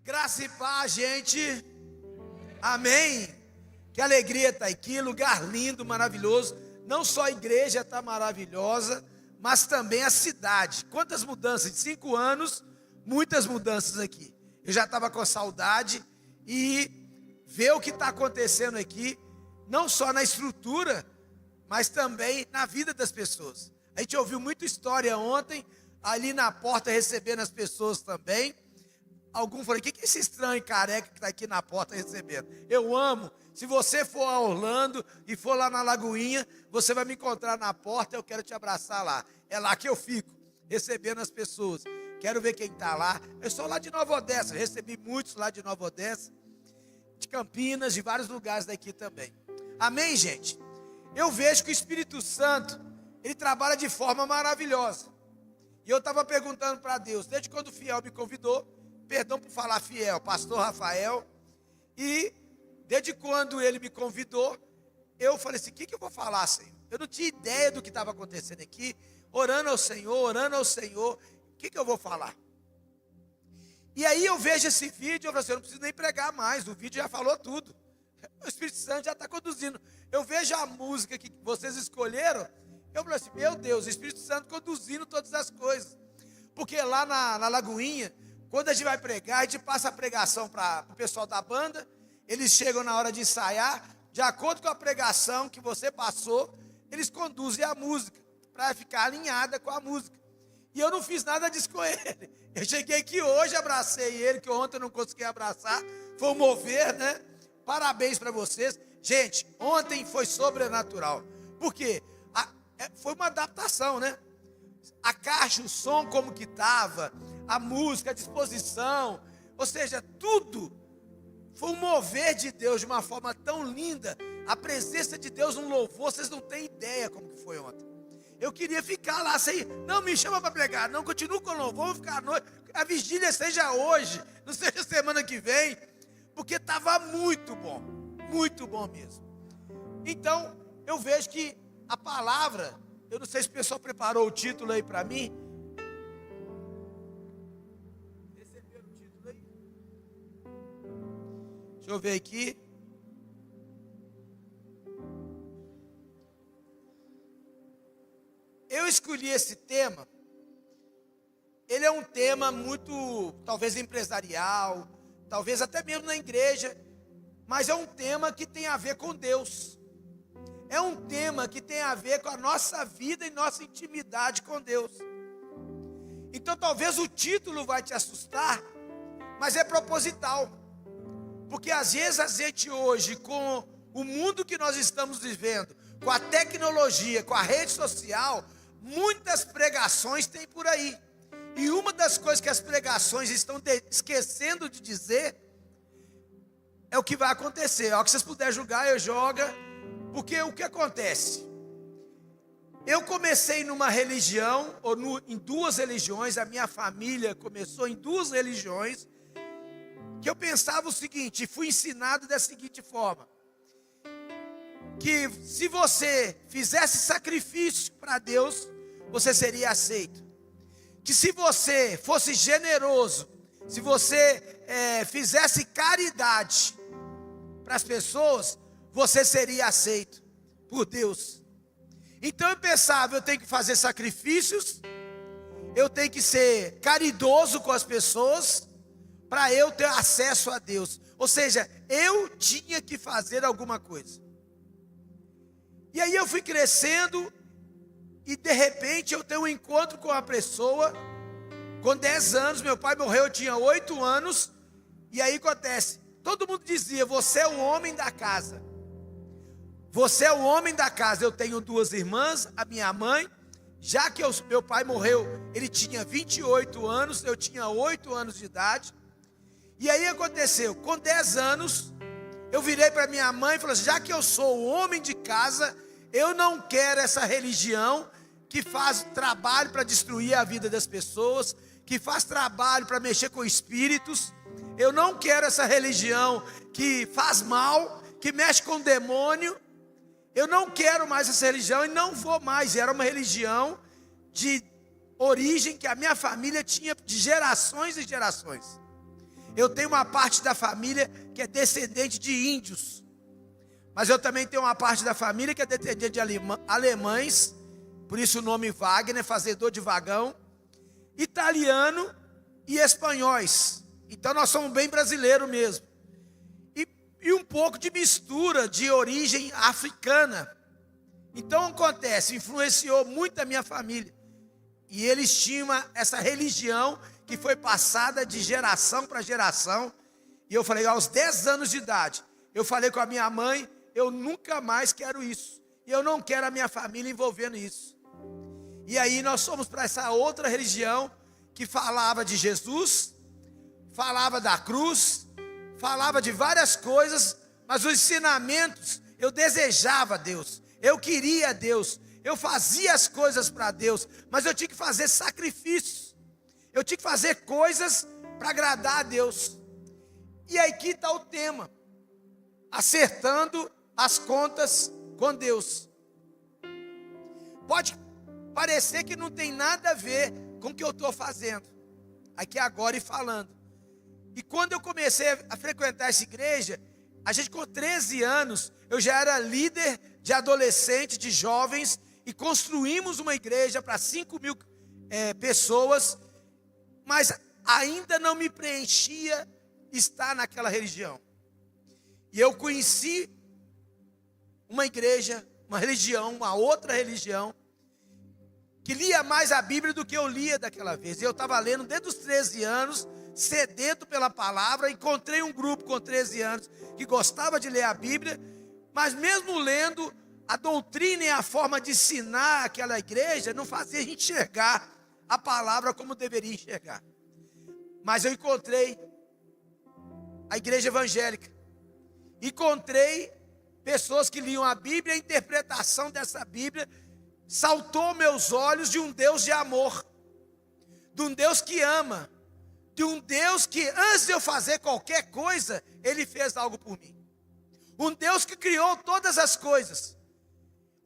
Graça e paz, gente. Amém. Que alegria estar aqui, lugar lindo, maravilhoso. Não só a igreja está maravilhosa, mas também a cidade. Quantas mudanças? De 5 anos, muitas mudanças aqui. Eu já estava com saudade e ver o que está acontecendo aqui, não só na estrutura, mas também na vida das pessoas. A gente ouviu muita história ontem, ali na porta recebendo as pessoas também. Algum falou, o que é esse estranho careca que está aqui na porta recebendo? Eu amo. Se você for a Orlando e for lá na Lagoinha, você vai me encontrar na porta, eu quero te abraçar lá. É lá que eu fico, recebendo as pessoas. Quero ver quem está lá. Eu sou lá de Nova Odessa, recebi muitos lá de Nova Odessa, de Campinas, de vários lugares daqui também. Amém, gente? Eu vejo que o Espírito Santo, ele trabalha de forma maravilhosa. E eu estava perguntando para Deus, desde quando o Fiel me convidou, perdão por falar Fiel, pastor Rafael, e desde quando ele me convidou, eu falei assim, o que eu vou falar, Senhor? Eu não tinha ideia do que estava acontecendo aqui, orando ao Senhor, o que eu vou falar? E aí eu vejo esse vídeo, eu falo assim, eu não preciso nem pregar mais, o vídeo já falou tudo, o Espírito Santo já está conduzindo. Eu vejo a música que vocês escolheram, eu falei assim, meu Deus, o Espírito Santo conduzindo todas as coisas, porque lá na Lagoinha, quando a gente vai pregar, a gente passa a pregação para o pessoal da banda, eles chegam na hora de ensaiar, de acordo com a pregação que você passou, eles conduzem a música, para ficar alinhada com a música. E eu não fiz nada disso com ele. Eu cheguei aqui hoje, abracei ele, que ontem eu não consegui abraçar, foi um mover, né? Parabéns para vocês. Gente, ontem foi sobrenatural. Por quê? Foi uma adaptação, né? A caixa, o som como que estava, a música, a disposição, ou seja, tudo foi um mover de Deus de uma forma tão linda, a presença de Deus no louvor, vocês não têm ideia como que foi ontem. Eu queria ficar lá, sem, não me chama para pregar, não, continuo com o louvor, vou ficar à noite, a vigília seja hoje, não seja semana que vem, porque estava muito bom mesmo. Então, eu vejo que a palavra, eu não sei se o pessoal preparou o título aí para mim. Receberam o título aí? Deixa eu ver aqui. Eu escolhi esse tema. Ele é um tema muito, talvez empresarial, talvez até mesmo na igreja, mas é um tema que tem a ver com Deus. É um tema que tem a ver com a nossa vida e nossa intimidade com Deus. Então talvez o título vai te assustar, mas é proposital. Porque às vezes a gente hoje, com o mundo que nós estamos vivendo, com a tecnologia, com a rede social, muitas pregações tem por aí. E uma das coisas que as pregações estão esquecendo de dizer, é o que vai acontecer. Ó, que vocês puderem julgar, eu jogo. Porque o que acontece? Eu comecei numa religião, em 2 religiões, a minha família começou em 2 religiões, que eu pensava o seguinte, fui ensinado da seguinte forma, que se você fizesse sacrifício para Deus, você seria aceito. Que se você fosse generoso, se você fizesse caridade para as pessoas, você seria aceito por Deus. Então eu pensava, eu tenho que fazer sacrifícios, eu tenho que ser caridoso com as pessoas, para eu ter acesso a Deus. Ou seja, eu tinha que fazer alguma coisa. E aí eu fui crescendo, e de repente eu tenho um encontro com uma pessoa, com 10 anos, meu pai morreu, eu tinha 8 anos, e aí acontece, todo mundo dizia, você é o homem da casa. Você é o homem da casa. Eu tenho 2 irmãs, a minha mãe, já que meu pai morreu, ele tinha 28 anos, eu tinha 8 anos de idade. E aí aconteceu, com 10 anos, eu virei para minha mãe e falei assim, já que eu sou o homem de casa, eu não quero essa religião que faz trabalho para destruir a vida das pessoas, que faz trabalho para mexer com espíritos. Eu não quero essa religião que faz mal, que mexe com o demônio. Eu não quero mais essa religião e não vou mais. Era uma religião de origem que a minha família tinha de gerações e gerações. Eu tenho uma parte da família que é descendente de índios. Mas eu também tenho uma parte da família que é descendente de alemães. Por isso o nome Wagner, fazedor de vagão. Italiano e espanhóis. Então nós somos bem brasileiros mesmo. E um pouco de mistura de origem africana. Então acontece, influenciou muito a minha família. E eles tinham essa religião que foi passada de geração para geração. E eu falei, aos 10 anos de idade, eu falei com a minha mãe, eu nunca mais quero isso. E eu não quero a minha família envolvendo isso. E aí nós fomos para essa outra religião que falava de Jesus, falava da cruz, falava de várias coisas, mas os ensinamentos, eu desejava Deus, eu queria Deus, eu fazia as coisas para Deus, mas eu tinha que fazer sacrifícios, eu tinha que fazer coisas para agradar a Deus. E aí aqui está o tema, acertando as contas com Deus. Pode parecer que não tem nada a ver com o que eu estou fazendo, aqui agora e falando. E quando eu comecei a frequentar essa igreja, a gente com 13 anos, eu já era líder de adolescentes, de jovens, e construímos uma igreja para 5.000 pessoas, mas ainda não me preenchia estar naquela religião. E eu conheci uma igreja, uma religião, uma outra religião, que lia mais a Bíblia do que eu lia daquela vez. E eu estava lendo desde os 13 anos, sedento pela palavra. Encontrei um grupo com 13 anos que gostava de ler a Bíblia, mas mesmo lendo, a doutrina e a forma de ensinar aquela igreja não fazia a gente enxergar a palavra como deveria enxergar. Mas eu encontrei a igreja evangélica, encontrei pessoas que liam a Bíblia, a interpretação dessa Bíblia saltou meus olhos de um Deus de amor, de um Deus que ama, de um Deus que antes de eu fazer qualquer coisa, Ele fez algo por mim. Um Deus que criou todas as coisas,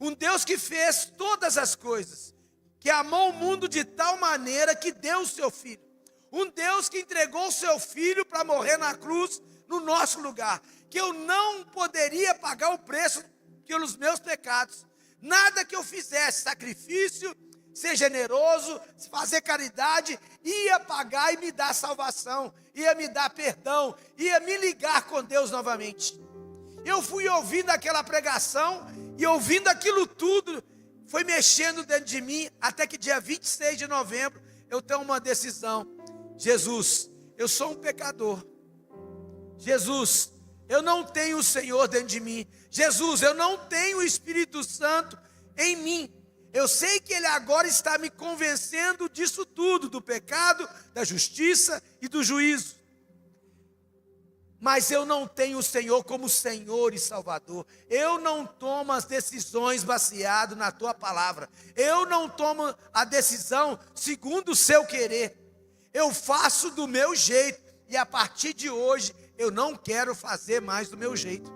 um Deus que fez todas as coisas, que amou o mundo de tal maneira que deu o seu Filho. Um Deus que entregou o seu Filho para morrer na cruz no nosso lugar, que eu não poderia pagar o preço pelos meus pecados. Nada que eu fizesse, sacrifício, ser generoso, fazer caridade, ia pagar e me dar salvação, ia me dar perdão, ia me ligar com Deus novamente. Eu fui ouvindo aquela pregação e ouvindo aquilo tudo, foi mexendo dentro de mim, até que dia 26 de novembro eu tenho uma decisão. Jesus, eu sou um pecador. Jesus, eu não tenho o Senhor dentro de mim. Jesus, eu não tenho o Espírito Santo em mim. Eu sei que Ele agora está me convencendo disso tudo, do pecado, da justiça e do juízo. Mas eu não tenho o Senhor como Senhor e Salvador. Eu não tomo as decisões baseado na Tua palavra. Eu não tomo a decisão segundo o seu querer. Eu faço do meu jeito. E a partir de hoje, eu não quero fazer mais do meu jeito.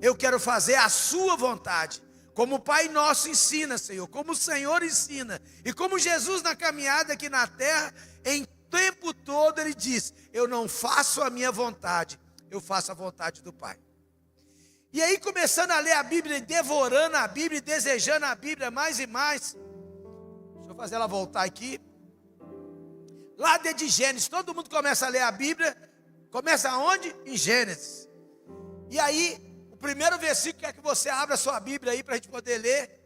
Eu quero fazer a sua vontade. Como o Pai Nosso ensina, Senhor. Como o Senhor ensina. E como Jesus na caminhada aqui na terra, em tempo todo Ele diz, eu não faço a minha vontade, eu faço a vontade do Pai. E aí começando a ler a Bíblia, devorando a Bíblia, desejando a Bíblia mais e mais. Deixa eu fazer ela voltar aqui. Lá dentro de Gênesis, todo mundo começa a ler a Bíblia. Começa aonde? Em Gênesis. E aí, o primeiro versículo é que você abra a sua Bíblia aí para a gente poder ler.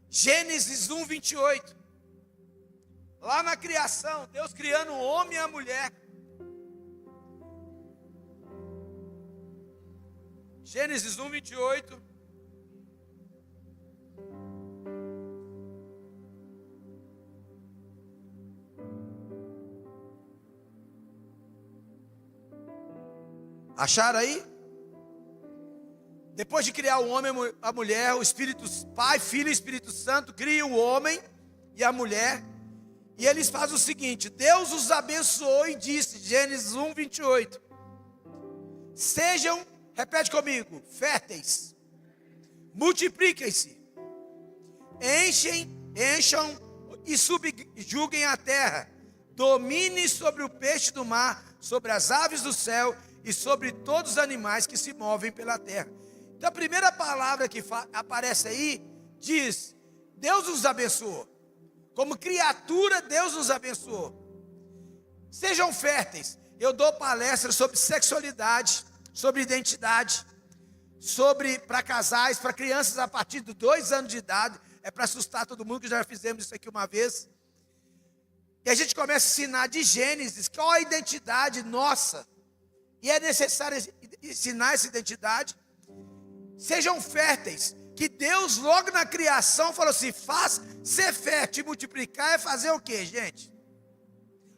Gênesis 1, 28. Lá na criação, Deus criando o homem e a mulher. Gênesis 1, 28. Acharam aí? Depois de criar o homem e a mulher, o Espírito, Pai, Filho e Espírito Santo cria o homem e a mulher. E eles fazem o seguinte: Deus os abençoou e disse, Gênesis 1, 28. Sejam, repete comigo, férteis, multipliquem-se, encham e subjuguem a terra, dominem sobre o peixe do mar, sobre as aves do céu e sobre todos os animais que se movem pela terra. Então a primeira palavra que aparece aí diz: Deus nos abençoou. Como criatura, Deus nos abençoou. Sejam férteis. Eu dou palestras sobre sexualidade, sobre identidade, para casais, para crianças a partir de 2 anos de idade. É para assustar todo mundo, que já fizemos isso aqui uma vez. E a gente começa a ensinar de Gênesis qual a identidade nossa. E é necessário ensinar essa identidade. Sejam férteis. Que Deus logo na criação falou assim: ser fértil e multiplicar é fazer o quê, gente?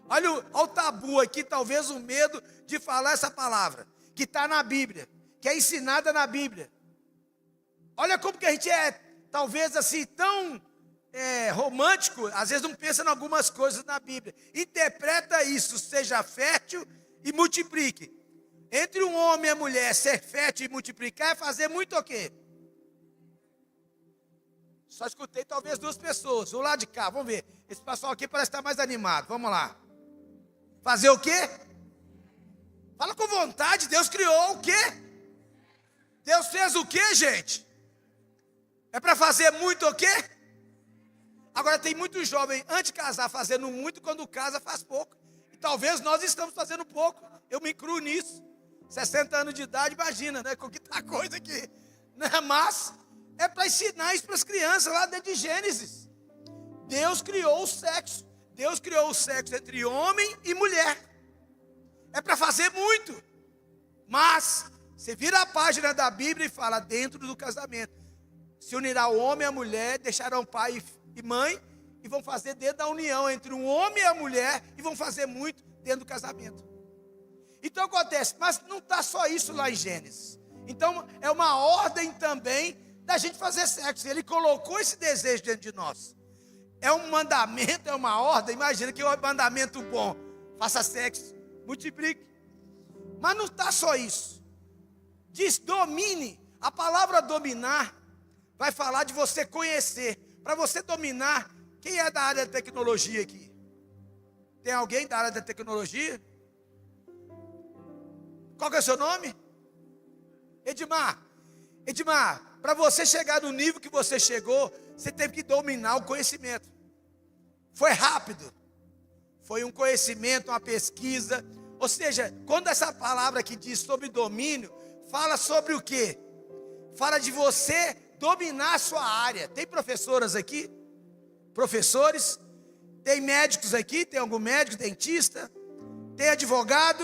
Olha o tabu aqui, talvez o medo de falar essa palavra, que está na Bíblia, que é ensinada na Bíblia. Olha como que a gente é, talvez assim, tão romântico, às vezes não pensa em algumas coisas na Bíblia. Interpreta isso: seja fértil e multiplique. Entre um homem e a mulher, ser fértil e multiplicar é fazer muito o quê? Só escutei talvez 2 pessoas. O lado de cá, vamos ver. Esse pessoal aqui parece estar mais animado. Vamos lá. Fazer o quê? Fala com vontade. Deus criou o quê? Deus fez o quê, gente? É para fazer muito o quê? Agora tem muito jovem, antes de casar, fazendo muito, quando casa faz pouco. E talvez nós estamos fazendo pouco. Eu me incluo nisso. 60 anos de idade, imagina, né? Com que tá coisa aqui. Né? Mas é para ensinar isso para as crianças lá dentro de Gênesis. Deus criou o sexo. Deus criou o sexo entre homem e mulher. É para fazer muito. Mas você vira a página da Bíblia e fala: dentro do casamento se unirá o homem e a mulher, deixarão pai e mãe, e vão fazer dentro da união entre um homem e a mulher, e vão fazer muito dentro do casamento. Então acontece, mas não está só isso lá em Gênesis. Então é uma ordem também da gente fazer sexo. Ele colocou esse desejo dentro de nós. É um mandamento, é uma ordem. Imagina que é um mandamento bom: faça sexo, multiplique. Mas não está só isso. Diz: domine. A palavra dominar vai falar de você conhecer. Para você dominar, quem é da área da tecnologia aqui? Tem alguém da área da tecnologia? Qual que é o seu nome? Edmar. Edmar, para você chegar no nível que você chegou, você teve que dominar o conhecimento. Foi rápido. Foi um conhecimento, uma pesquisa. Ou seja, quando essa palavra que diz sobre domínio, fala sobre o quê? Fala de você dominar a sua área. Tem professoras aqui? Professores? Tem médicos aqui? Tem algum médico, dentista? Tem advogado?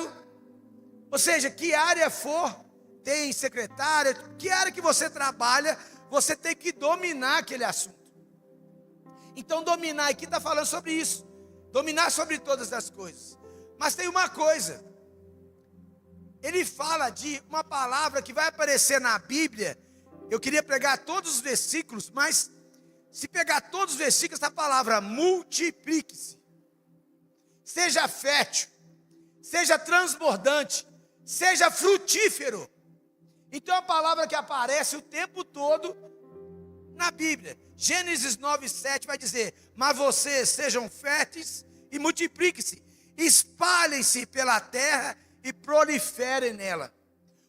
Ou seja, que área for, tem secretária, que área que você trabalha, você tem que dominar aquele assunto. Então dominar aqui está falando sobre isso. Dominar sobre todas as coisas. Mas tem uma coisa. Ele fala de uma palavra que vai aparecer na Bíblia. Eu queria pegar todos os versículos, mas se pegar todos os versículos, essa palavra: multiplique-se. Seja fértil. Seja transbordante. Seja frutífero. Então é a palavra que aparece o tempo todo na Bíblia. Gênesis 9:7 vai dizer: mas vocês sejam férteis e multipliquem-se, espalhem-se pela terra e proliferem nela.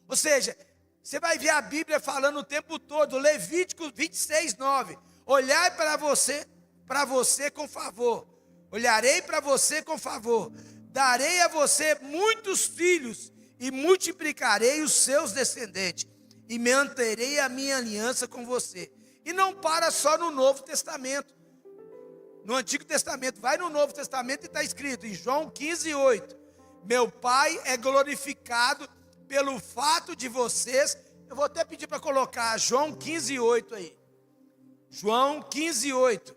Ou seja, você vai ver a Bíblia falando o tempo todo. Levítico 26:9: olhai para você com favor, olharei para você com favor, darei a você muitos filhos e multiplicarei os seus descendentes, e manterei a minha aliança com você. E não para só no Novo Testamento. No Antigo Testamento, vai no Novo Testamento e está escrito em João 15:8: meu Pai é glorificado pelo fato de vocês. Eu vou até pedir para colocar João 15:8 aí. João 15:8.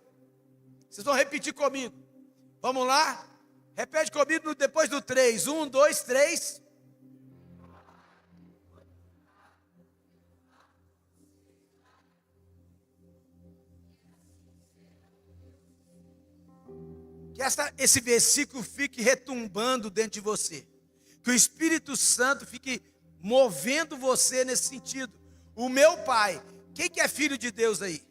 Vocês vão repetir comigo. Vamos lá? Repete comigo depois do 3. 1, 2, 3. Que esse versículo fique retumbando dentro de você. Que o Espírito Santo fique movendo você nesse sentido. O meu Pai. Quem que é filho de Deus aí?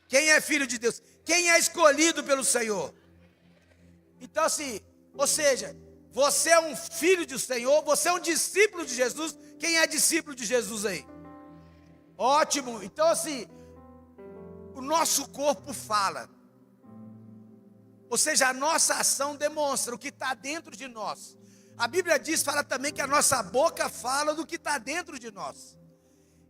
Quem é filho de Deus? Quem é escolhido pelo Senhor? Então assim, ou seja, Você é um filho do Senhor, você é um discípulo de Jesus. Quem é discípulo de Jesus aí? Ótimo. Então assim, o nosso corpo fala. Ou seja, a nossa ação demonstra o que está dentro de nós. A Bíblia fala também que a nossa boca fala do que está dentro de nós.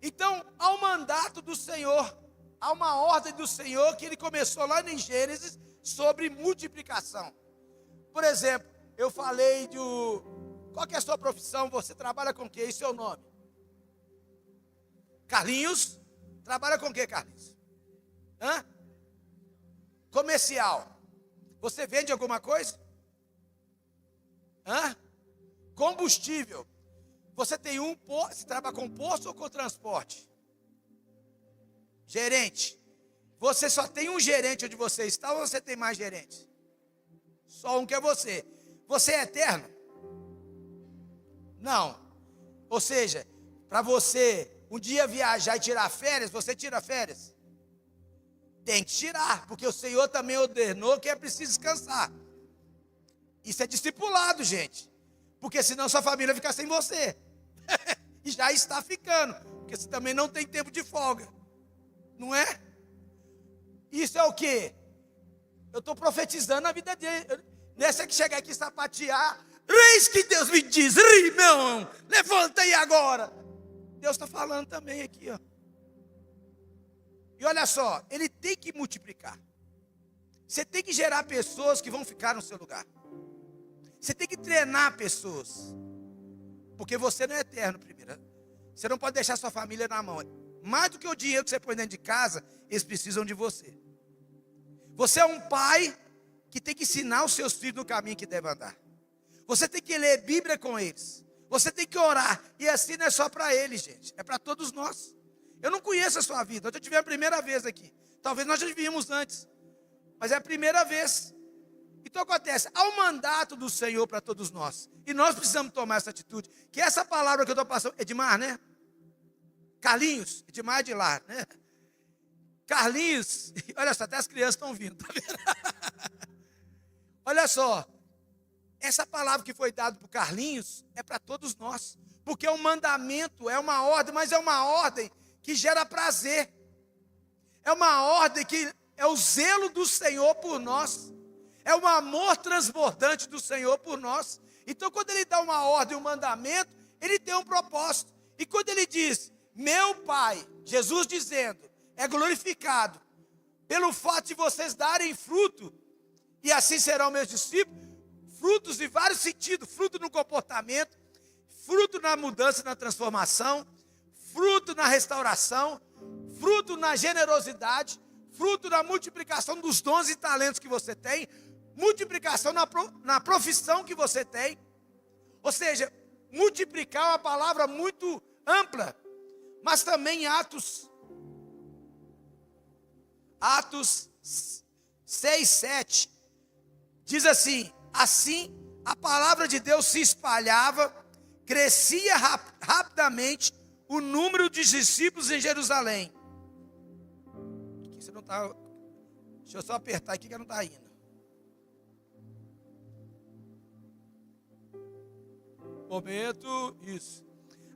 Então, há um mandato do Senhor, há uma ordem do Senhor que ele começou lá em Gênesis sobre multiplicação. Por exemplo, eu falei qual que é a sua profissão? Você trabalha com o quê? E seu nome? Carlinhos? Trabalha com o quê, Carlinhos? Comercial. Você vende alguma coisa? Combustível. Você tem você trabalha com posto ou com transporte? Gerente. Você só tem um gerente onde você está ou você tem mais gerentes? Só um que é você. Você é eterno? Não. Ou seja, para você um dia viajar e tirar férias, você tira férias? Tem que tirar, porque o Senhor também ordenou que é preciso descansar. Isso é discipulado, gente. Porque senão sua família fica sem você. E já está ficando, porque você também não tem tempo de folga. Não é? Isso é o quê? Eu estou profetizando a vida dele. Nessa que chegar aqui e sapatear, eis que Deus me diz, meu irmão, levanta aí agora. Deus está falando também aqui, ó. E olha só, ele tem que multiplicar. Você tem que gerar pessoas que vão ficar no seu lugar. Você tem que treinar pessoas. Porque você não é eterno, primeiro. Você não pode deixar sua família na mão. Mais do que o dinheiro que você põe dentro de casa, eles precisam de você. Você é um pai que tem que ensinar os seus filhos no caminho que devem andar. Você tem que ler Bíblia com eles. Você tem que orar. E assim não é só para eles, gente. É para todos nós. Eu não conheço a sua vida. Hoje eu tive a primeira vez aqui. Talvez nós já vimos antes. Mas é a primeira vez. Então acontece, há um mandato do Senhor para todos nós. E nós precisamos tomar essa atitude. Que essa palavra que eu estou passando, Edmar, né? Carlinhos, Edmar é de lá, né? Carlinhos, olha só, até as crianças estão vindo, tá vendo? Olha só, essa palavra que foi dada para o Carlinhos é para todos nós. Porque é um mandamento, é uma ordem, mas é uma ordem que gera prazer. É uma ordem que é o zelo do Senhor por nós. É um amor transbordante do Senhor por nós. Então, quando ele dá uma ordem, um mandamento, ele tem um propósito. E quando ele diz, meu Pai, Jesus dizendo, é glorificado pelo fato de vocês darem fruto, e assim serão meus discípulos, frutos em vários sentidos, fruto no comportamento, fruto na mudança e na transformação, fruto na restauração, fruto na generosidade, fruto na multiplicação dos dons e talentos que você tem, multiplicação na profissão que você tem. Ou seja, multiplicar é uma palavra muito ampla, mas também Atos 6, 7, diz assim, assim a palavra de Deus se espalhava, crescia rapidamente o número de discípulos em Jerusalém. Você não está, deixa eu só apertar aqui que não está indo. Momento, isso.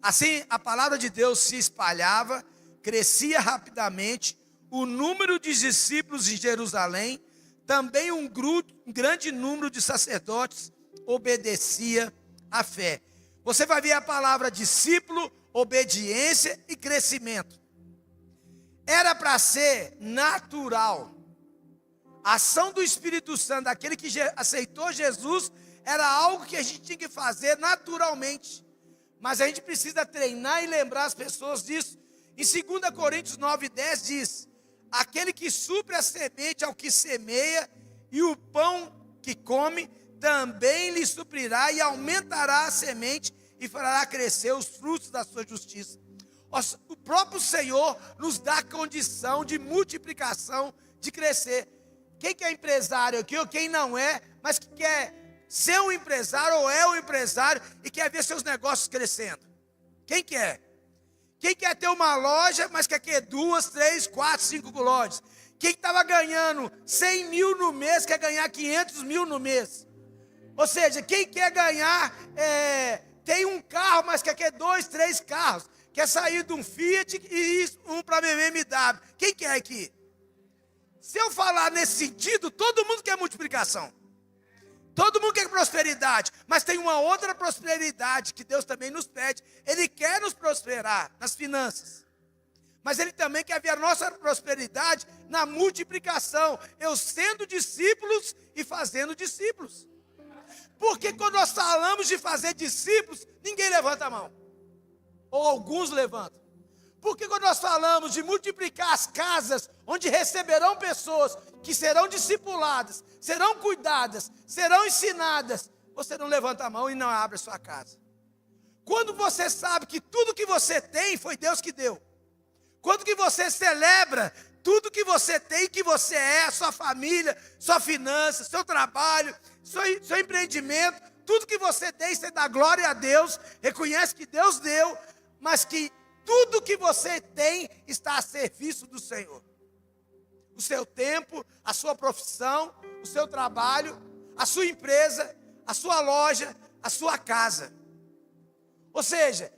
Assim, a palavra de Deus se espalhava, crescia rapidamente, o número de discípulos em Jerusalém, também um grande número de sacerdotes obedecia à fé. Você vai ver a palavra discípulo, obediência e crescimento. Era para ser natural. A ação do Espírito Santo, daquele que aceitou Jesus, era algo que a gente tinha que fazer naturalmente. Mas a gente precisa treinar e lembrar as pessoas disso. Em 2 Coríntios 9:10 diz, aquele que supre a semente ao que semeia, e o pão que come, também lhe suprirá e aumentará a semente e fará crescer os frutos da sua justiça. O próprio Senhor nos dá condição de multiplicação, de crescer. Quem que é empresário aqui ou quem não é, mas que quer ser um empresário ou é um empresário e quer ver seus negócios crescendo? Quem quer? Quem quer ter uma loja, mas quer ter 2, 3, 4, 5 lojas? Quem estava ganhando 100 mil no mês, quer ganhar 500 mil no mês? Ou seja, quem quer ganhar, tem um carro, mas quer 2, 3 carros. Quer sair de um Fiat e um para BMW. Quem quer aqui? Se eu falar nesse sentido, todo mundo quer multiplicação. Todo mundo quer prosperidade. Mas tem uma outra prosperidade que Deus também nos pede. Ele quer nos prosperar nas finanças. Mas Ele também quer ver a nossa prosperidade na multiplicação. Eu sendo discípulos e fazendo discípulos. Porque quando nós falamos de fazer discípulos, ninguém levanta a mão. Ou alguns levantam. Porque quando nós falamos de multiplicar as casas, onde receberão pessoas que serão discipuladas, serão cuidadas, serão ensinadas, você não levanta a mão e não abre a sua casa. Quando você sabe que tudo que você tem foi Deus que deu. Quando que você celebra tudo que você tem, que você é, sua família, sua finança, seu trabalho, seu empreendimento, tudo que você tem, você dá glória a Deus, reconhece que Deus deu, mas que tudo que você tem está a serviço do Senhor. O seu tempo, a sua profissão, o seu trabalho, a sua empresa, a sua loja, a sua casa. Ou seja,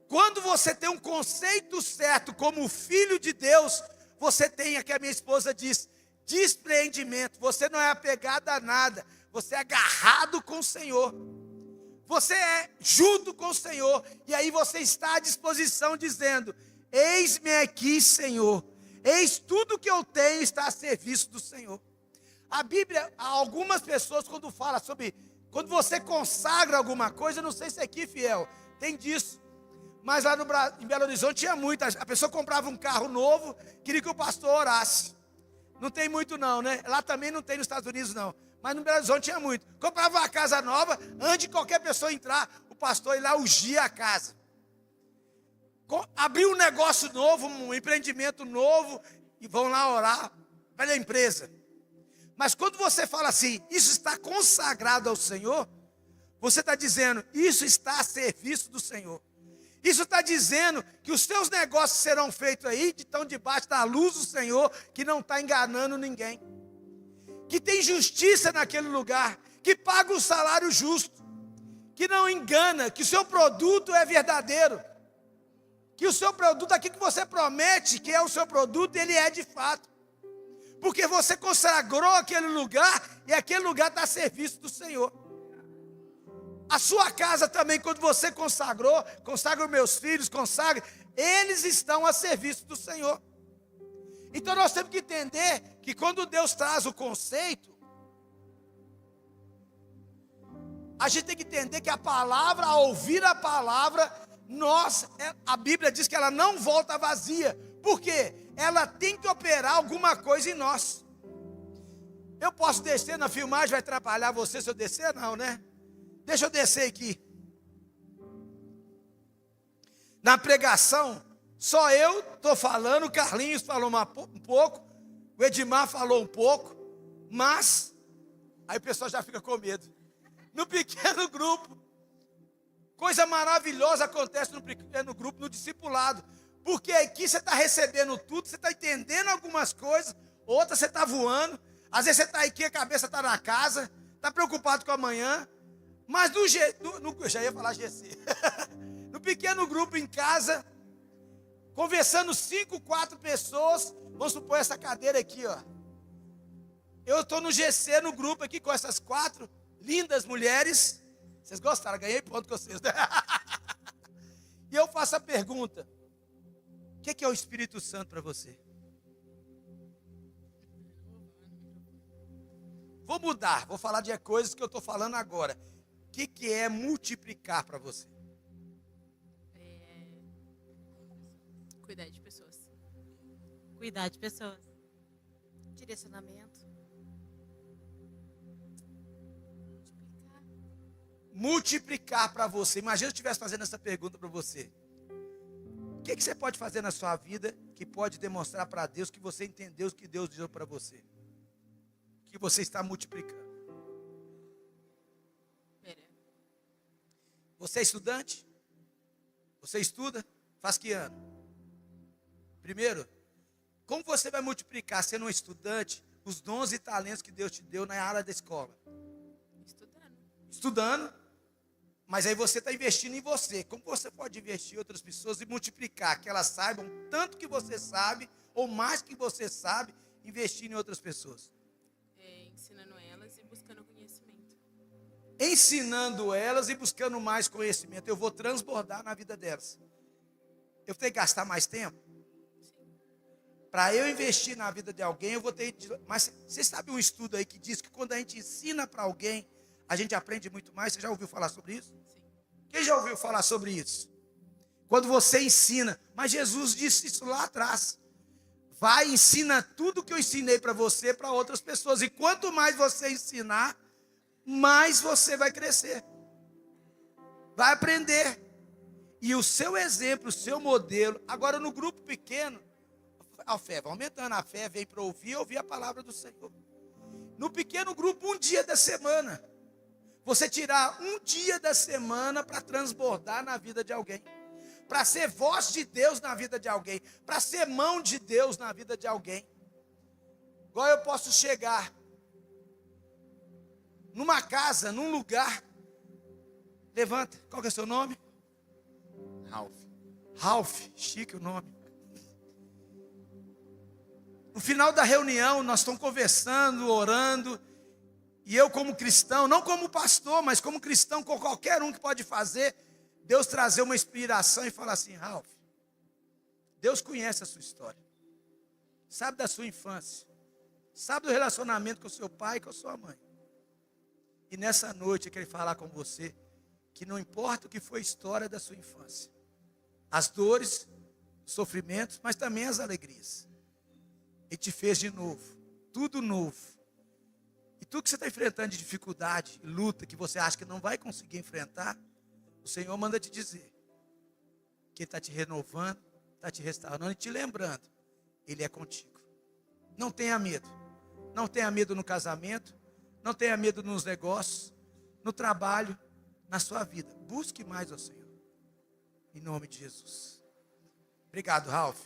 quando você tem um conceito certo como filho de Deus, você tem, aqui a minha esposa diz, despreendimento. Você não é apegado a nada, você é agarrado com o Senhor. Você é junto com o Senhor, e aí você está à disposição dizendo, eis-me aqui, Senhor, eis tudo que eu tenho está a serviço do Senhor. A Bíblia, algumas pessoas quando fala sobre, quando você consagra alguma coisa, eu não sei se aqui, fiel, tem disso, mas lá em Belo Horizonte tinha muito, a pessoa comprava um carro novo, queria que o pastor orasse. Não tem muito não, né? Lá também não tem nos Estados Unidos não. Mas no Belo Horizonte tinha muito. Comprava uma casa nova, antes de qualquer pessoa entrar, o pastor ia lá ungia a casa. Abriu um negócio novo, um empreendimento novo, e vão lá orar pela empresa. Mas quando você fala assim, isso está consagrado ao Senhor, você está dizendo, isso está a serviço do Senhor. Isso está dizendo que os seus negócios serão feitos aí, estão debaixo da luz do Senhor, que não está enganando ninguém. Que tem justiça naquele lugar, que paga o salário justo, que não engana, que o seu produto é verdadeiro, que o seu produto, aquilo que você promete que é o seu produto, ele é de fato, porque você consagrou aquele lugar, e aquele lugar está a serviço do Senhor. A sua casa também, quando você consagrou, consagra os meus filhos, consagra, eles estão a serviço do Senhor. Então nós temos que entender que quando Deus traz o conceito, a gente tem que entender que a palavra, ao ouvir a palavra, a Bíblia diz que ela não volta vazia. Por quê? Ela tem que operar alguma coisa em nós. Eu posso descer na filmagem, vai atrapalhar você se eu descer? Não, né? Deixa eu descer aqui. Na pregação, só eu estou falando, o Carlinhos falou um pouco, o Edmar falou um pouco, mas, aí o pessoal já fica com medo. No pequeno grupo, coisa maravilhosa acontece no pequeno grupo, no discipulado, porque aqui você está recebendo tudo, você está entendendo algumas coisas, outras você está voando, às vezes você está aqui, a cabeça está na casa, está preocupado com amanhã, mas eu já ia falar GC, no pequeno grupo em casa, conversando 5, 4 pessoas, vamos supor essa cadeira aqui, ó. Eu estou no GC, no grupo aqui, com essas 4 lindas mulheres. Vocês gostaram? Ganhei ponto com vocês. E eu faço a pergunta: o que é o Espírito Santo para você? Vou mudar, vou falar de coisas que eu estou falando agora. O que é multiplicar para você? Cuidar de pessoas. Cuidar de pessoas. Direcionamento. Multiplicar para você. Imagina se eu estivesse fazendo essa pergunta para você. O que você pode fazer na sua vida que pode demonstrar para Deus que você entendeu o que Deus deu para você? Que você está multiplicando. Você é estudante? Você estuda? Faz que ano? Primeiro, como você vai multiplicar, sendo um estudante, os dons e talentos que Deus te deu na área da escola? Estudando. estudando, mas aí você está investindo em você. Como você pode investir em outras pessoas e multiplicar, que elas saibam tanto que você sabe, ou mais que você sabe, investir em outras pessoas? Ensinando elas e buscando conhecimento. Ensinando elas e buscando mais conhecimento. Eu vou transbordar na vida delas. Eu tenho que gastar mais tempo? Para eu investir na vida de alguém, eu vou ter... Mas você sabe um estudo aí que diz que quando a gente ensina para alguém, a gente aprende muito mais. Você já ouviu falar sobre isso? Sim. Quem já ouviu falar sobre isso? Quando você ensina, mas Jesus disse isso lá atrás. Vai, ensina tudo que eu ensinei para você, para outras pessoas. E quanto mais você ensinar, mais você vai crescer. Vai aprender. E o seu exemplo, o seu modelo. Agora no grupo pequeno, a fé vai aumentando. A fé vem para ouvir a palavra do Senhor. No pequeno grupo, um dia da semana. Você tirar um dia da semana para transbordar na vida de alguém. Para ser voz de Deus na vida de alguém. Para ser mão de Deus na vida de alguém. Igual eu posso chegar numa casa, num lugar. Levanta, qual que é o seu nome? Ralph, chique o nome. No final da reunião, nós estamos conversando, orando. E eu como cristão, não como pastor, mas como cristão, com qualquer um que pode fazer, Deus trazer uma inspiração e falar assim: Ralph, Deus conhece a sua história. Sabe da sua infância. Sabe do relacionamento com o seu pai e com a sua mãe. E nessa noite eu quero falar com você que não importa o que foi a história da sua infância. As dores, os sofrimentos, mas também as alegrias. Ele te fez de novo, tudo novo. E tudo que você está enfrentando de dificuldade, luta, que você acha que não vai conseguir enfrentar, o Senhor manda te dizer que Ele está te renovando, está te restaurando e te lembrando, Ele é contigo. Não tenha medo. Não tenha medo no casamento, não tenha medo nos negócios, no trabalho, na sua vida. Busque mais ao Senhor. Em nome de Jesus. Obrigado, Ralph.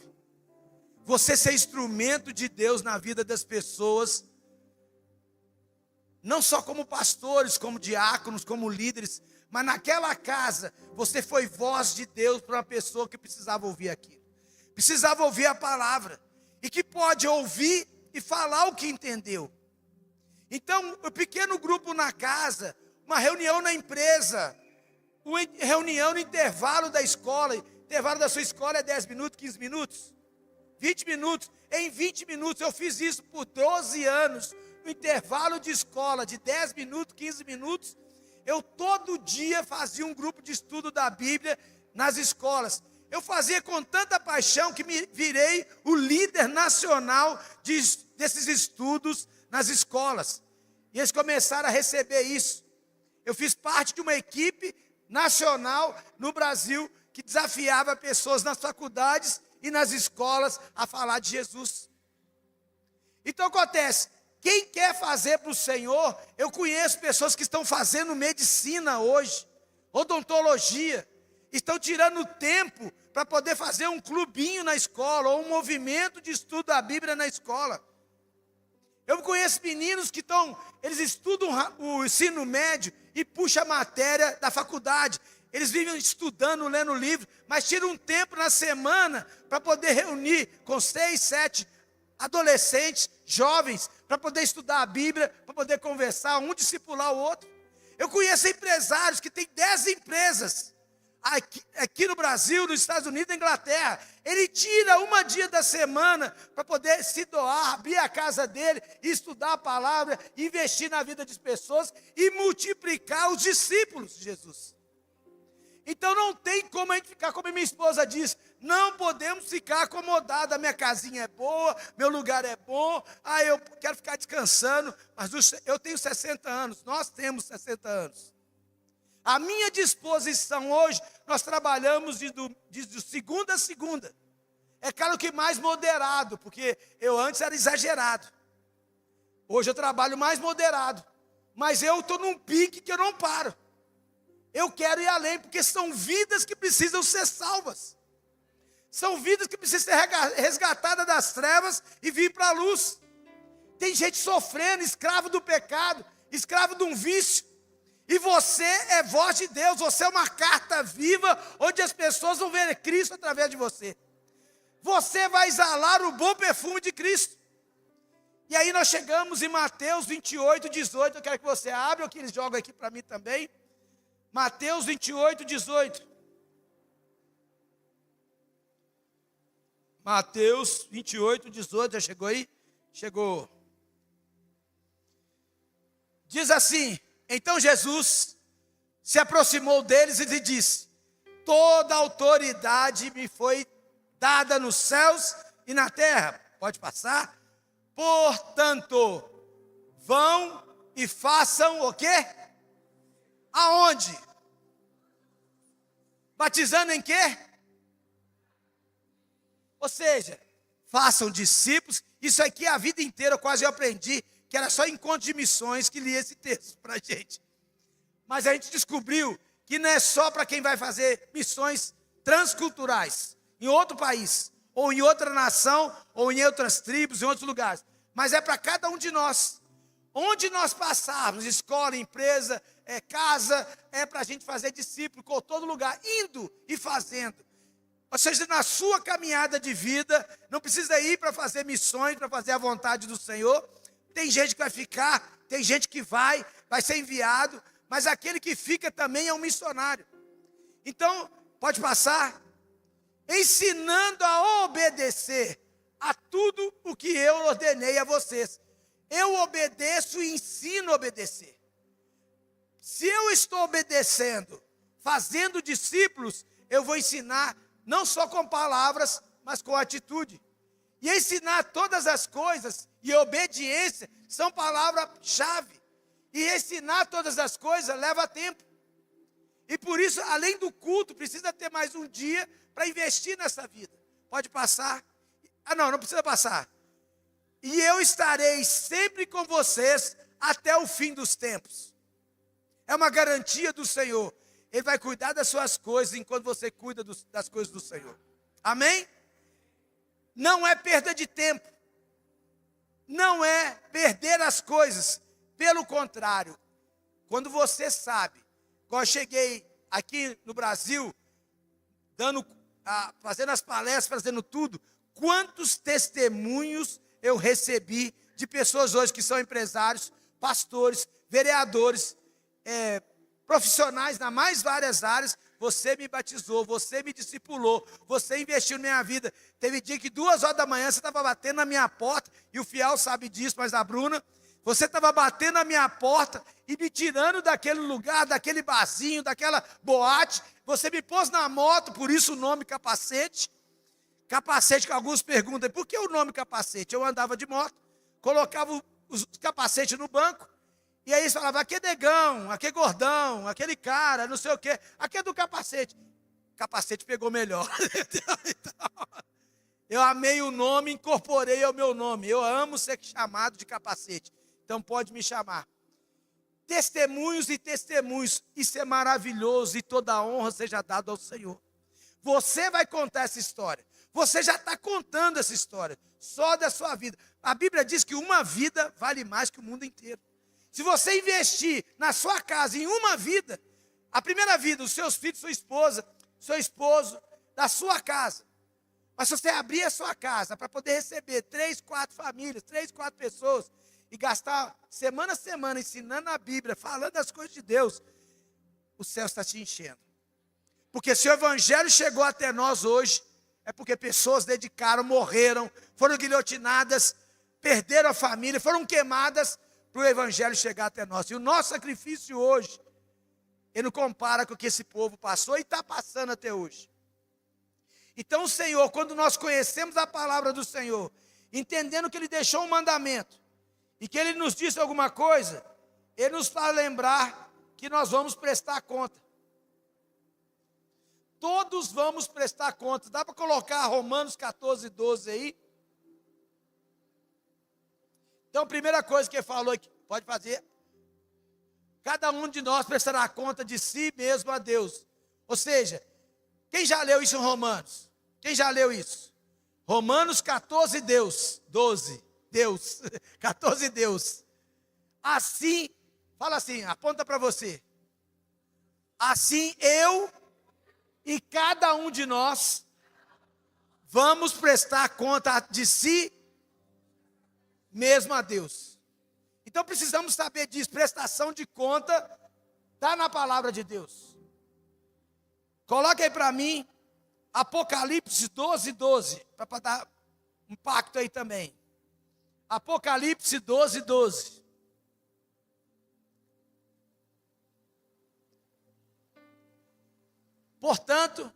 Você ser instrumento de Deus na vida das pessoas, não só como pastores, como diáconos, como líderes, mas naquela casa, você foi voz de Deus para uma pessoa que precisava ouvir aquilo. Precisava ouvir a palavra. E que pode ouvir e falar o que entendeu. Então, um pequeno grupo na casa, uma reunião na empresa, uma reunião no intervalo da escola. Intervalo da sua escola é 10 minutos, 15 minutos, 20 minutos. Em 20 minutos, eu fiz isso por 12 anos. No intervalo de escola, de 10 minutos, 15 minutos, eu todo dia fazia um grupo de estudo da Bíblia nas escolas. Eu fazia com tanta paixão que me virei o líder nacional desses estudos nas escolas. E eles começaram a receber isso. Eu fiz parte de uma equipe nacional no Brasil que desafiava pessoas nas faculdades e nas escolas a falar de Jesus. Então acontece, quem quer fazer para o Senhor, eu conheço pessoas que estão fazendo medicina hoje, odontologia, estão tirando tempo para poder fazer um clubinho na escola, ou um movimento de estudo da Bíblia na escola. Eu conheço meninos que eles estudam o ensino médio e puxam a matéria da faculdade. Eles vivem estudando, lendo livro, mas tiram um tempo na semana para poder reunir com 6, 7 adolescentes, jovens, para poder estudar a Bíblia, para poder conversar, um discipular o outro. Eu conheço empresários que têm 10 empresas, aqui no Brasil, nos Estados Unidos, na Inglaterra. Ele tira um dia da semana para poder se doar, abrir a casa dele, estudar a palavra, investir na vida das pessoas e multiplicar os discípulos de Jesus. Então não tem como a gente ficar, como a minha esposa diz, não podemos ficar acomodados. A minha casinha é boa, meu lugar é bom, eu quero ficar descansando, mas eu tenho 60 anos, nós temos 60 anos. A minha disposição hoje, nós trabalhamos de segunda a segunda. É claro que mais moderado, porque eu antes era exagerado. Hoje eu trabalho mais moderado, mas eu estou num pique que eu não paro. Eu quero ir além, porque são vidas que precisam ser salvas. São vidas que precisam ser resgatadas das trevas e vir para a luz. Tem gente sofrendo, escravo do pecado, escravo de um vício. E você é voz de Deus, você é uma carta viva, onde as pessoas vão ver Cristo através de você. Você vai exalar o bom perfume de Cristo. E aí nós chegamos em Mateus 28, 18, eu quero que você abra, ou que eles jogam aqui para mim também. Mateus 28, 18. Mateus 28, 18, já chegou aí? Chegou. Diz assim: então Jesus se aproximou deles e lhe disse: toda autoridade me foi dada nos céus e na terra. Pode passar? Portanto, vão e façam o quê? Aonde? Batizando em quê? Ou seja, façam discípulos. Isso aqui a vida inteira quase eu aprendi, que era só encontro de missões que lia esse texto para a gente. Mas a gente descobriu que não é só para quem vai fazer missões transculturais, em outro país, ou em outra nação, ou em outras tribos, em outros lugares. Mas é para cada um de nós. Onde nós passarmos, escola, empresa, casa, é para a gente fazer discípulo, por todo lugar, indo e fazendo. Ou seja, na sua caminhada de vida, não precisa ir para fazer missões, para fazer a vontade do Senhor. Tem gente que vai ficar, tem gente que vai ser enviado, mas aquele que fica também é um missionário. Então, pode passar, ensinando a obedecer a tudo o que eu ordenei a vocês. Eu obedeço e ensino a obedecer. Se eu estou obedecendo, fazendo discípulos, eu vou ensinar não só com palavras, mas com atitude. E ensinar todas as coisas e obediência são palavras-chave. E ensinar todas as coisas leva tempo. E por isso, além do culto, precisa ter mais um dia para investir nessa vida. Pode passar? Não precisa passar. E eu estarei sempre com vocês até o fim dos tempos. É uma garantia do Senhor. Ele vai cuidar das suas coisas enquanto você cuida das coisas do Senhor. Amém? Não é perda de tempo. Não é perder as coisas. Pelo contrário, quando você sabe, quando eu cheguei aqui no Brasil, fazendo as palestras, fazendo tudo, quantos testemunhos eu recebi de pessoas hoje que são empresários, pastores, vereadores, profissionais nas mais várias áreas. Você me batizou, você me discipulou, você investiu na minha vida. Teve dia que 2 horas da manhã você estava batendo na minha porta, e o Fiel sabe disso, mas a Bruna, você estava batendo na minha porta e me tirando daquele lugar, daquele barzinho, daquela boate. Você me pôs na moto, por isso o nome capacete. Capacete que alguns perguntam, por que o nome capacete? Eu andava de moto, colocava os capacetes no banco, e aí eles falavam, aqui é negão, aqui é gordão, aquele cara, não sei o quê, aqui é do capacete. Capacete pegou melhor. Então, eu amei o nome, incorporei ao meu nome. Eu amo ser chamado de capacete, então pode me chamar. Testemunhos e testemunhos, isso é maravilhoso, e toda a honra seja dada ao Senhor. Você vai contar essa história. Você já está contando essa história, só da sua vida. A Bíblia diz que uma vida vale mais que o mundo inteiro. Se você investir na sua casa em uma vida, a primeira vida, os seus filhos, sua esposa, seu esposo, da sua casa. Mas se você abrir a sua casa para poder receber 3, 4 famílias, 3, 4 pessoas, e gastar semana a semana ensinando a Bíblia, falando as coisas de Deus, o céu está te enchendo. Porque se o Evangelho chegou até nós hoje, é porque pessoas dedicaram, morreram, foram guilhotinadas, perderam a família, foram queimadas para o Evangelho chegar até nós. E o nosso sacrifício hoje, ele não compara com o que esse povo passou e está passando até hoje. Então o Senhor, quando nós conhecemos a palavra do Senhor, entendendo que Ele deixou um mandamento, e que Ele nos disse alguma coisa, Ele nos faz lembrar que nós vamos prestar conta. Todos vamos prestar conta. Dá para colocar Romanos 14, 12 aí? Então, a primeira coisa que ele falou aqui, pode fazer. Cada um de nós prestará conta de si mesmo a Deus. Ou seja, quem já leu isso em Romanos? Quem já leu isso? Romanos 14, Deus. 12, Deus. 14, Deus. Assim, fala assim, aponta para você. assim eu e cada um de nós vamos prestar conta de si mesmo a Deus. Então precisamos saber disso. Prestação de conta está na palavra de Deus. Coloca aí para mim Apocalipse 12, 12, para dar um pacto aí também. Apocalipse 12, 12. Portanto,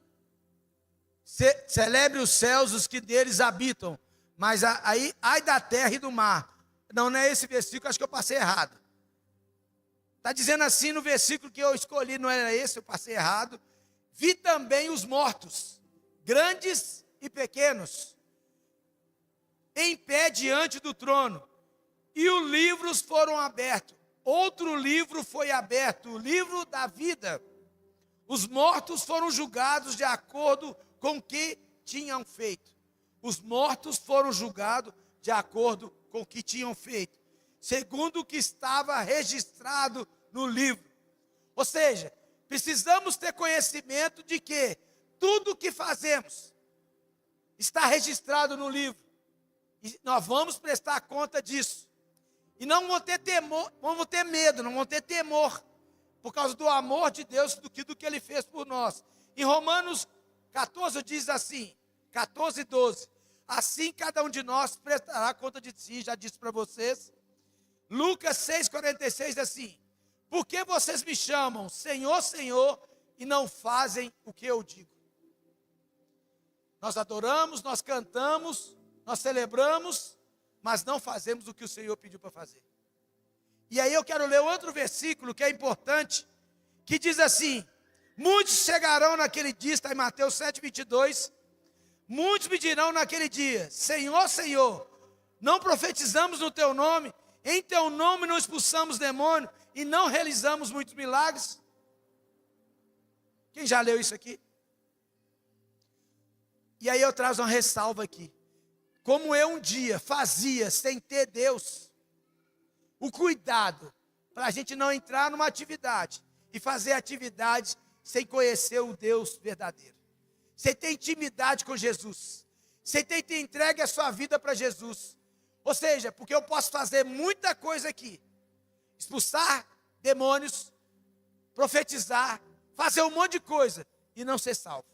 celebre os céus os que neles habitam, mas aí, ai da terra e do mar. Não é esse versículo, acho que eu passei errado. Está dizendo assim no versículo que eu escolhi, não era esse, eu passei errado. Vi também os mortos, grandes e pequenos, em pé diante do trono, e os livros foram abertos. Outro livro foi aberto, o livro da vida. Os mortos foram julgados de acordo com o que tinham feito. Os mortos foram julgados de acordo com o que tinham feito, segundo o que estava registrado no livro. Ou seja, precisamos ter conhecimento de que tudo o que fazemos está registrado no livro. E nós vamos prestar conta disso. E não vamos ter temor, vamos ter medo, não vamos ter temor, por causa do amor de Deus, do que Ele fez por nós. Em Romanos 14 diz assim, 14, 12. Assim cada um de nós prestará conta de si, já disse para vocês. Lucas 6, 46 diz assim, por que vocês me chamam Senhor, Senhor, e não fazem o que eu digo? Nós adoramos, nós cantamos, nós celebramos, mas não fazemos o que o Senhor pediu para fazer. E aí eu quero ler outro versículo que é importante, que diz assim, muitos chegarão naquele dia, está em Mateus 7, 22, muitos me dirão naquele dia, Senhor, Senhor, não profetizamos no teu nome, em teu nome não expulsamos demônio e não realizamos muitos milagres? Quem já leu isso aqui? E aí eu trago uma ressalva aqui. Como eu um dia fazia sem ter Deus, o cuidado para a gente não entrar numa atividade e fazer atividade sem conhecer o Deus verdadeiro. Sem ter intimidade com Jesus. Sem ter entregue a sua vida para Jesus. Ou seja, porque eu posso fazer muita coisa aqui. Expulsar demônios, profetizar, fazer um monte de coisa e não ser salvo.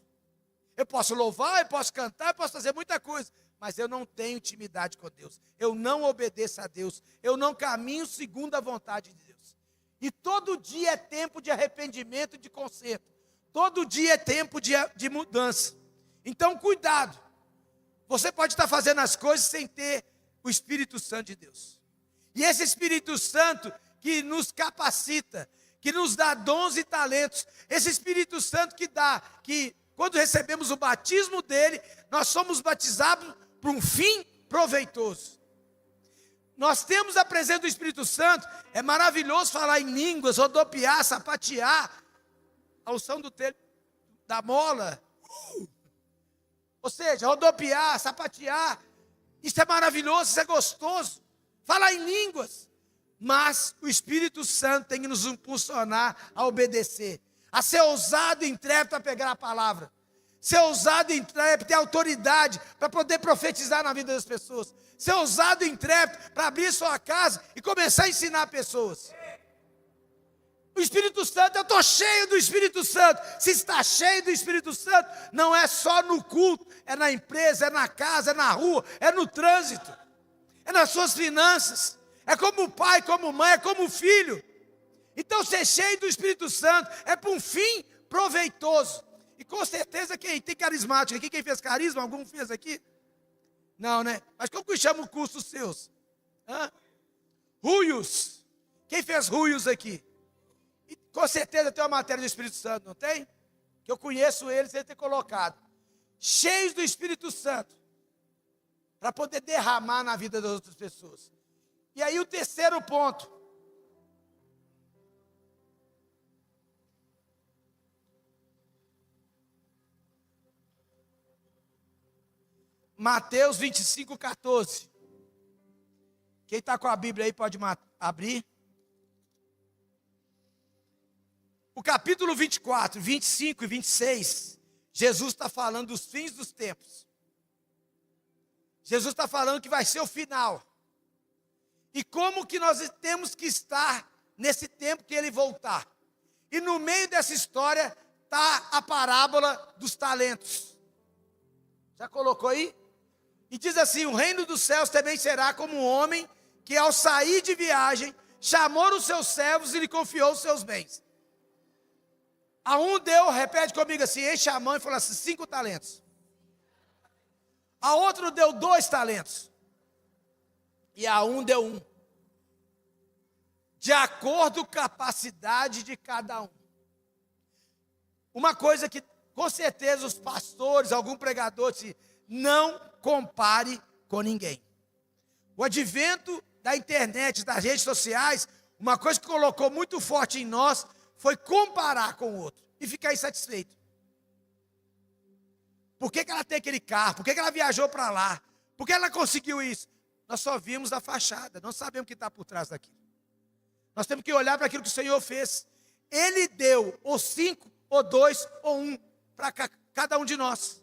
Eu posso louvar, eu posso cantar, eu posso fazer muita coisa, mas eu não tenho intimidade com Deus. Eu não obedeço a Deus. Eu não caminho segundo a vontade de Deus. E todo dia é tempo de arrependimento e de conserto. Todo dia é tempo de mudança. Então, cuidado. Você pode estar fazendo as coisas sem ter o Espírito Santo de Deus. E esse Espírito Santo que nos capacita, que nos dá dons e talentos. Esse Espírito Santo que quando recebemos o batismo dele, nós somos batizados para um fim proveitoso. Nós temos a presença do Espírito Santo, é maravilhoso falar em línguas, rodopiar, sapatear, a unção da mola. Ou seja, rodopiar, sapatear, isso é maravilhoso, isso é gostoso. Falar em línguas, mas o Espírito Santo tem que nos impulsionar a obedecer, a ser ousado e intrépido a pegar a palavra. Ser ousado e intrépido, ter autoridade para poder profetizar na vida das pessoas. Ser ousado e intrépido para abrir sua casa e começar a ensinar pessoas. O Espírito Santo, eu estou cheio do Espírito Santo. Se está cheio do Espírito Santo, não é só no culto, é na empresa, é na casa, é na rua, é no trânsito, é nas suas finanças, é como pai, como mãe, é como filho. Então ser cheio do Espírito Santo é para um fim proveitoso. E com certeza quem tem carismático aqui, quem fez carisma, algum fez aqui? Não, né? Mas como que chama o curso dos seus? Ruios. Quem fez Ruios aqui? E com certeza tem uma matéria do Espírito Santo, não tem? Que eu conheço eles, ele ter colocado. Cheios do Espírito Santo. Para poder derramar na vida das outras pessoas. E aí o terceiro ponto. Mateus 25, 14. Quem está com a Bíblia aí pode abrir. O capítulo 24, 25 e 26, Jesus está falando dos fins dos tempos. Jesus está falando que vai ser o final. E como que nós temos que estar nesse tempo que ele voltar. E no meio dessa história está a parábola dos talentos. Já colocou aí? E diz assim: o reino dos céus também será como um homem que ao sair de viagem chamou os seus servos e lhe confiou os seus bens. A um deu, repete comigo assim, enche a mão e fala assim, 5 talentos. A outro deu 2 talentos. E a um deu 1. De acordo com a capacidade de cada um. Uma coisa que com certeza os pastores, algum pregador disse, não compare com ninguém. O advento da internet, das redes sociais, uma coisa que colocou muito forte em nós foi comparar com o outro e ficar insatisfeito. Por que ela tem aquele carro? Por que ela viajou para lá? Por que ela conseguiu isso? Nós só vimos a fachada, não sabemos o que está por trás daquilo. Nós temos que olhar para aquilo que o Senhor fez. Ele deu ou 5, ou 2, ou 1 para cada um de nós.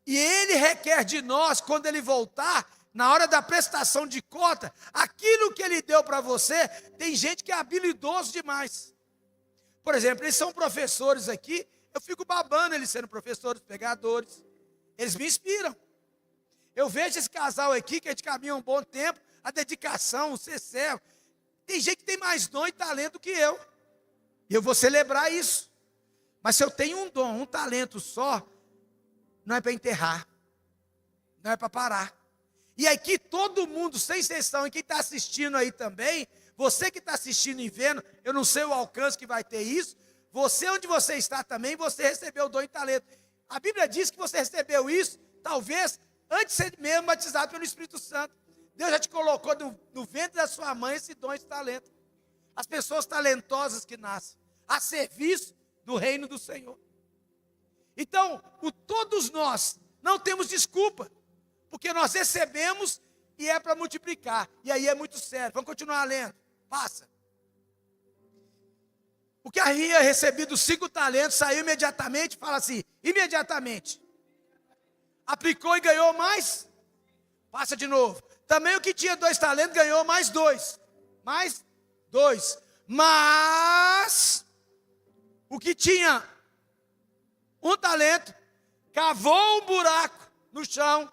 E Ele requer de nós, quando Ele voltar, na hora da prestação de conta, aquilo que Ele deu para você, tem gente que é habilidoso demais. Por exemplo, eles são professores aqui, eu fico babando eles sendo professores, pregadores. Eles me inspiram. Eu vejo esse casal aqui, que a gente caminha um bom tempo, a dedicação, o ser servo. Tem gente que tem mais dom e talento que eu. E eu vou celebrar isso. Mas se eu tenho um dom, um talento só, não é para enterrar. Não é para parar. E aqui todo mundo, sem exceção, e quem está assistindo aí também, você que está assistindo e vendo, eu não sei o alcance que vai ter isso, você onde você está também, você recebeu o dom e talento. A Bíblia diz que você recebeu isso, talvez, antes de ser mesmo batizado pelo Espírito Santo. Deus já te colocou no ventre da sua mãe esse dom e esse talento. As pessoas talentosas que nascem, a serviço do reino do Senhor. Então, todos nós não temos desculpa, porque nós recebemos e é para multiplicar. E aí é muito sério. Vamos continuar lendo. Passa. O que havia recebido 5 talentos saiu imediatamente, fala assim, imediatamente. Aplicou e ganhou mais? Passa de novo. Também o que tinha 2 talentos ganhou mais 2. Mais 2. Mas o que tinha 1 talento, cavou um buraco no chão,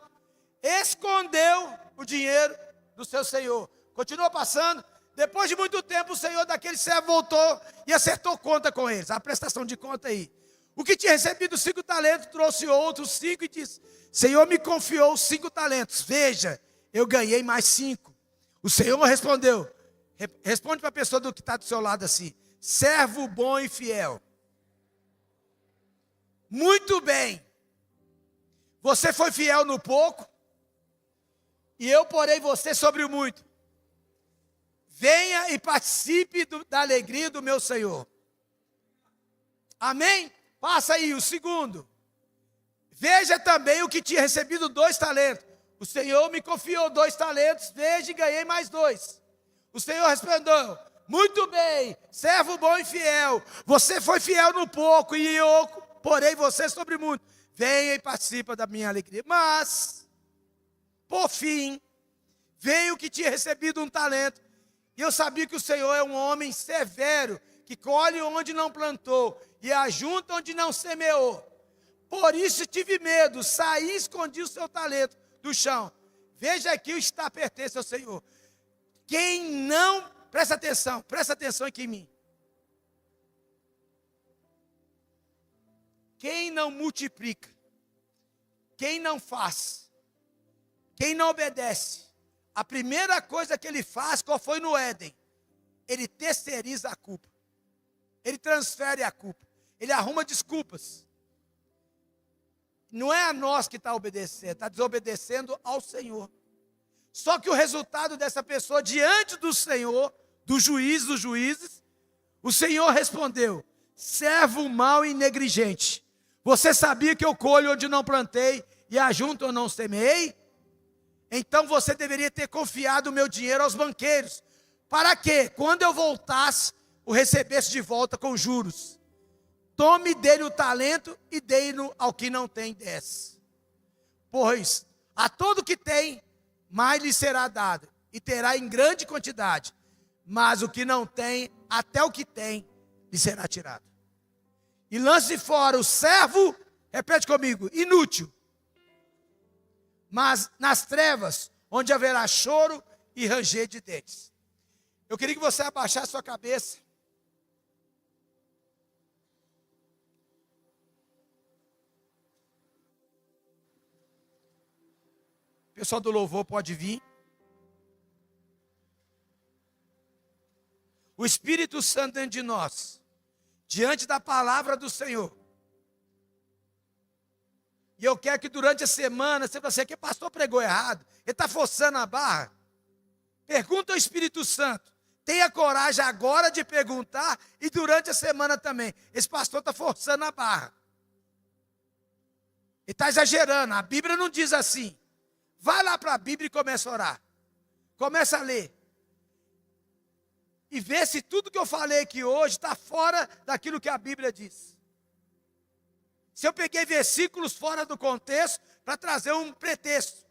escondeu o dinheiro do seu senhor. Continua passando. Depois de muito tempo, o senhor daquele servo voltou e acertou conta com eles. A prestação de conta aí. O que tinha recebido 5 talentos, trouxe outros 5 e disse, Senhor me confiou 5 talentos. Veja, eu ganhei mais 5. O Senhor respondeu. Responde para a pessoa que está do seu lado assim. Servo bom e fiel. Muito bem. Você foi fiel no pouco. E eu porei você sobre o muito. Venha e participe da alegria do meu Senhor. Amém? Passa aí o segundo. Veja também o que tinha recebido 2 talentos. O Senhor me confiou 2 talentos. Veja e ganhei mais 2. O Senhor respondeu. Muito bem, servo bom e fiel. Você foi fiel no pouco e eu porei você sobre muito. Venha e participa da minha alegria. Mas, por fim, veio o que tinha recebido 1 talento. E eu sabia que o Senhor é um homem severo, que colhe onde não plantou e ajunta onde não semeou. Por isso tive medo, saí e escondi o seu talento do chão. Veja aqui o está pertence ao Senhor. Quem não, presta atenção aqui em mim. Quem não multiplica, quem não faz, quem não obedece, a primeira coisa que ele faz, qual foi no Éden? Ele terceiriza a culpa. Ele transfere a culpa. Ele arruma desculpas. Não é a nós que está obedecendo, está desobedecendo ao Senhor. Só que o resultado dessa pessoa diante do Senhor, do juiz dos juízes, o Senhor respondeu, servo mau e negligente. Você sabia que eu colho onde não plantei e ajunto onde não semeei? Então você deveria ter confiado o meu dinheiro aos banqueiros. Para que, quando eu voltasse, o recebesse de volta com juros. Tome dele o talento e dê-no ao que não tem 10. Pois a todo que tem, mais lhe será dado, e terá em grande quantidade. Mas o que não tem, até o que tem, lhe será tirado. E lance fora o servo, repete comigo, inútil. Mas nas trevas, onde haverá choro e ranger de dentes. Eu queria que você abaixasse sua cabeça. O pessoal do louvor pode vir. O Espírito Santo dentro de nós, diante da palavra do Senhor. E eu quero que durante a semana, você fala assim, que pastor pregou errado, ele está forçando a barra. Pergunta ao Espírito Santo. Tenha coragem agora de perguntar e durante a semana também. Esse pastor está forçando a barra. Ele está exagerando. A Bíblia não diz assim. Vai lá para a Bíblia e começa a orar. Começa a ler. E vê se tudo que eu falei aqui hoje está fora daquilo que a Bíblia diz. Se eu peguei versículos fora do contexto para trazer um pretexto.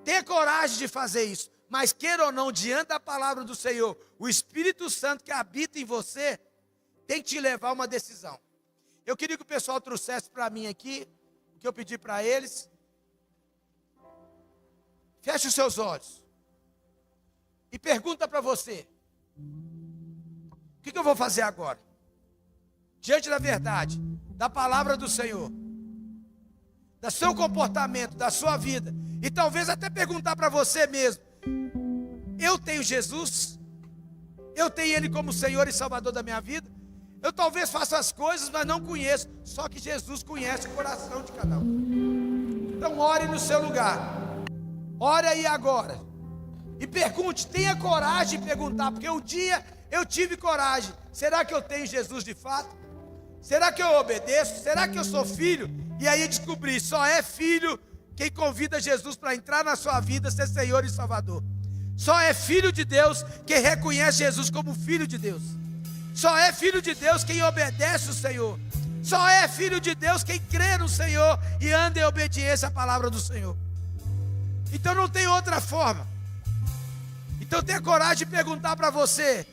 Tenha coragem de fazer isso. Mas queira ou não, diante da palavra do Senhor, o Espírito Santo que habita em você, tem que te levar a uma decisão. Eu queria que o pessoal trouxesse para mim aqui, o que eu pedi para eles. Feche os seus olhos. E pergunta para você. O que eu vou fazer agora? Diante da verdade, da palavra do Senhor, do seu comportamento, da sua vida. E talvez até perguntar para você mesmo. Eu tenho Jesus? Eu tenho Ele como Senhor e Salvador da minha vida? Eu talvez faça as coisas, mas não conheço. Só que Jesus conhece o coração de cada um. Então ore no seu lugar. Ore aí agora. E pergunte, tenha coragem de perguntar. Porque um dia eu tive coragem. Será que eu tenho Jesus de fato? Será que eu obedeço? Será que eu sou filho? E aí descobri, só é filho quem convida Jesus para entrar na sua vida, ser Senhor e Salvador. Só é filho de Deus quem reconhece Jesus como filho de Deus. Só é filho de Deus quem obedece o Senhor. Só é filho de Deus quem crê no Senhor e anda em obediência à palavra do Senhor. Então não tem outra forma. Então tenha coragem de perguntar para você.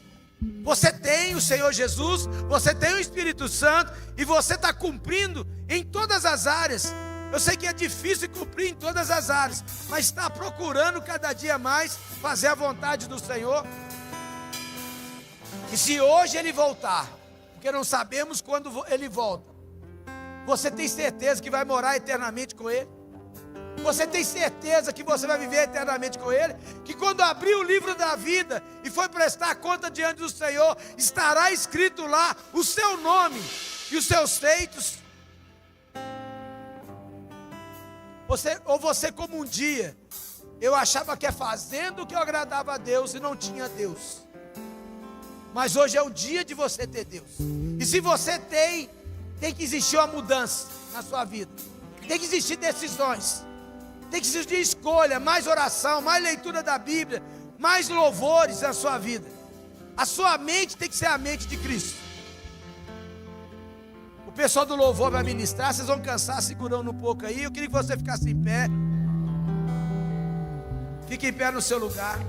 Você tem o Senhor Jesus, você tem o Espírito Santo e você está cumprindo em todas as áreas. Eu sei que é difícil cumprir em todas as áreas, mas está procurando cada dia mais fazer a vontade do Senhor. E se hoje Ele voltar, porque não sabemos quando Ele volta, você tem certeza que vai morar eternamente com Ele? Você tem certeza que você vai viver eternamente com Ele? Que quando abrir o livro da vida e for prestar conta diante do Senhor, estará escrito lá o seu nome e os seus feitos? Você como um dia, eu achava que é fazendo o que eu agradava a Deus e não tinha Deus. Mas hoje é o dia de você ter Deus. E se você tem que existir uma mudança na sua vida. Tem que existir decisões. Tem que existir escolha, mais oração, mais leitura da Bíblia, mais louvores na sua vida. A sua mente tem que ser a mente de Cristo. O pessoal do louvor vai ministrar, vocês vão cansar segurando um pouco aí. Eu queria que você ficasse em pé. Fique em pé no seu lugar.